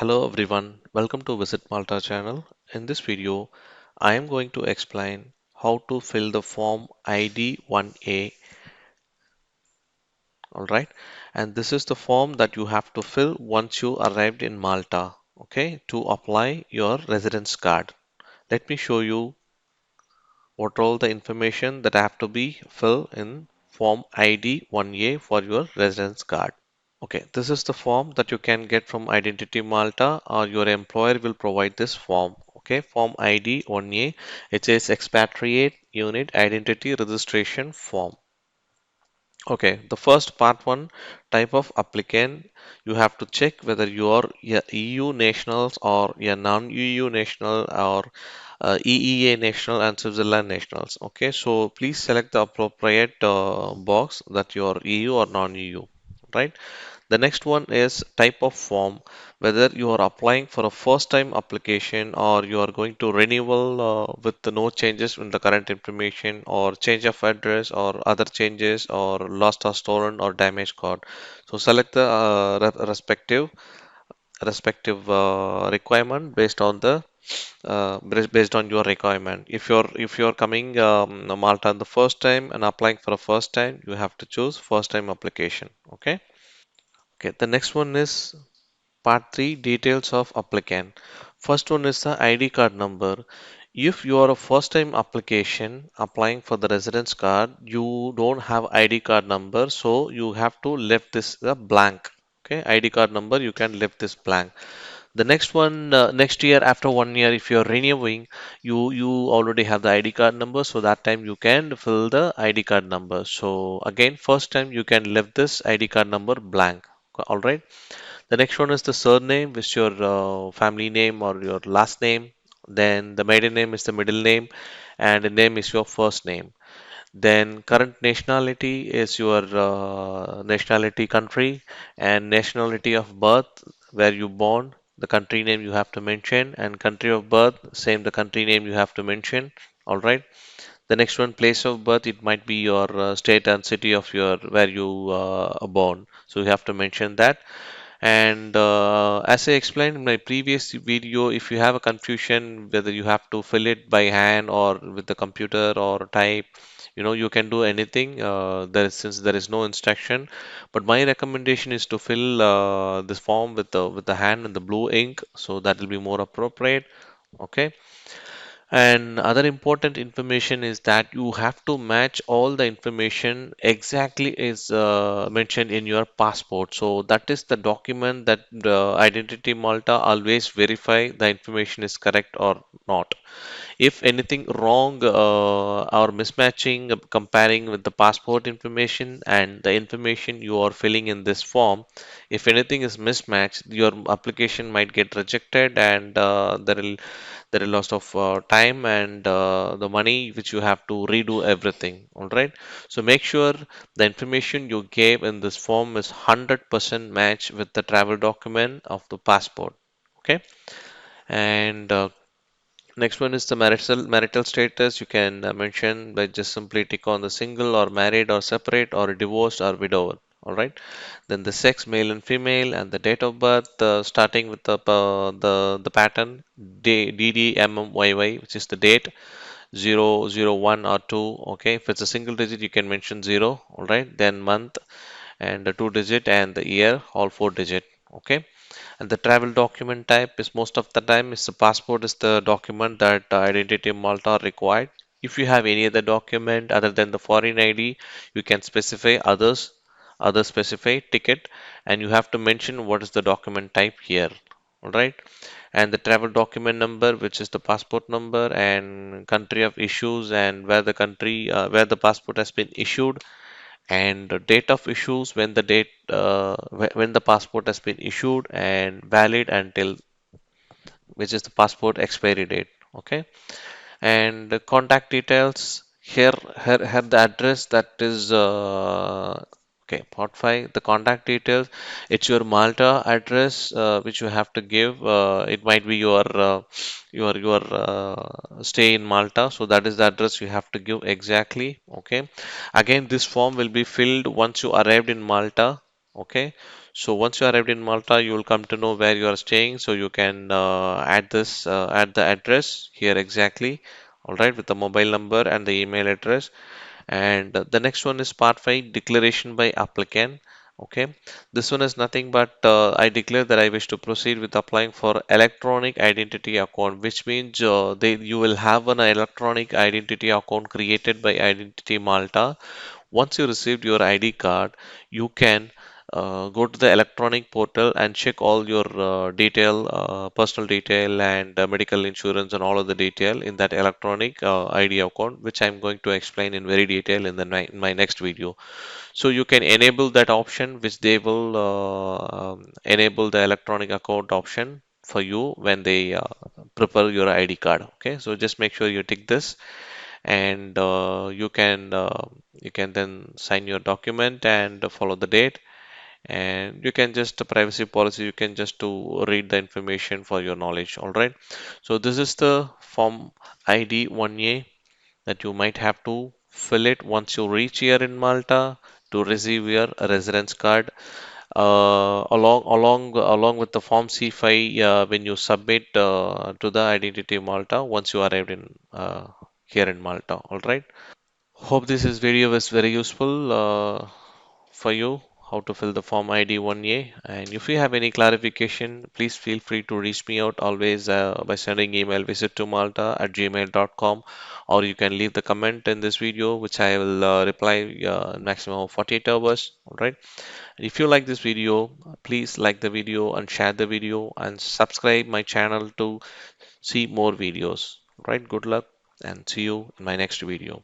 Hello everyone, welcome to Visit Malta channel. In this video, I am going to explain how to fill the form ID 1A, alright? And this is the form that you have to fill once you arrived in Malta, okay, to apply your residence card. Let me show you what all the information that have to be filled in form ID 1A for your residence card. Okay, this is the form that you can get from Identity Malta or your employer will provide this form. Okay, form ID 1A. It says expatriate unit identity registration form. Okay, the first part one type of applicant, you have to check whether you are a EU nationals or a non-EU national or EEA national and Switzerland nationals. Okay, so please select the appropriate box that you are EU or non-EU, right? The next one is type of form, whether you are applying for a first time application or you are going to renewal with the no changes in the current information or change of address or other changes or lost or stolen or damaged card. So select the respective requirement based on your requirement. If you're coming Malta the first time and applying for a first time, you have to choose first time application. Okay. Okay, the next one is part 3 details of applicant. First one is the ID card number. If you are a first time application applying for the residence card, you don't have ID card number, so you have to left this blank. Okay, ID card number you can left this blank. The next one, next year after 1 year, if you're renewing, you already have the ID card number, so that time you can fill the ID card number. So again, first time you can leave this ID card number blank. All right. The next one is the surname, which is your family name or your last name. Then the maiden name is the middle name, and the name is your first name. Then current nationality is your nationality country and nationality of birth, where you born. The country name you have to mention, and country of birth, same the country name you have to mention. All right. The next one, place of birth, it might be your state and city of your where you are born. So you have to mention that. And as I explained in my previous video, if you have a confusion whether you have to fill it by hand or with the computer or type, you can do anything. Since there is no instruction, but my recommendation is to fill this form with the hand and the blue ink, so that will be more appropriate. Okay. And other important information is that you have to match all the information exactly is mentioned in your passport. So that is the document that Identity Malta always verify the information is correct or not. If anything wrong or mismatching, comparing with the passport information and the information you are filling in this form, if anything is mismatched, your application might get rejected and there is loss of time and the money which you have to redo everything. All right. So make sure the information you gave in this form is 100% match with the travel document of the passport. Okay. And next one is the marital status. You can mention by just simply tick on the single or married or separate or divorced or widower. All right. Then the sex, male and female, and the date of birth, starting with the pattern DDMMYY, which is the date 001 or 2. Okay. If it's a single digit, you can mention 0. All right. Then month and the 2 digit and the year, all 4 digit. Okay. And the travel document type is most of the time is the passport is the document that Identity Malta required. If you have any other document other than the foreign ID, you can specify other specify ticket, and you have to mention what is the document type here. All right. And the travel document number, which is the passport number, and country of issues, and where the passport has been issued, and the date of issues, when the passport has been issued and valid until which is the passport expiry date. Okay. And the contact details here the address that is okay, part 5, the contact details, it's your Malta address which you have to give. It might be your stay in Malta, so that is the address you have to give exactly. Okay. Again, this form will be filled once you arrived in Malta. Okay. So once you arrived in Malta, you will come to know where you are staying. So you can add the address here exactly. All right, with the mobile number and the email address. And the next one is part 5, declaration by applicant. Okay, this one is nothing but I declare that I wish to proceed with applying for electronic identity account, which means you will have an electronic identity account created by Identity Malta. Once you received your ID card, you can go to the electronic portal and check all your personal detail and medical insurance and all of the detail in that electronic ID account, which I'm going to explain in very detail in my next video. So you can enable that option, which they will enable the electronic account option for you when they prepare your ID card. Okay, so just make sure you tick this, and you can then sign your document and follow the date, and you can just privacy policy, you can just to read the information for your knowledge. All right, so this is the form ID 1A that you might have to fill it once you reach here in Malta to receive your residence card. Along with the form C5, when you submit to the Identity Malta once you arrived in here in Malta. All right. Hope this video was very useful for you how to fill the form ID 1A. And if you have any clarification, please feel free to reach me out always by sending email visit to malta@gmail.com, or you can leave the comment in this video, which I will reply in maximum of 48 hours. All right. If you like this video, please like the video and share the video and subscribe my channel to see more videos. Right. Good luck and see you in my next video.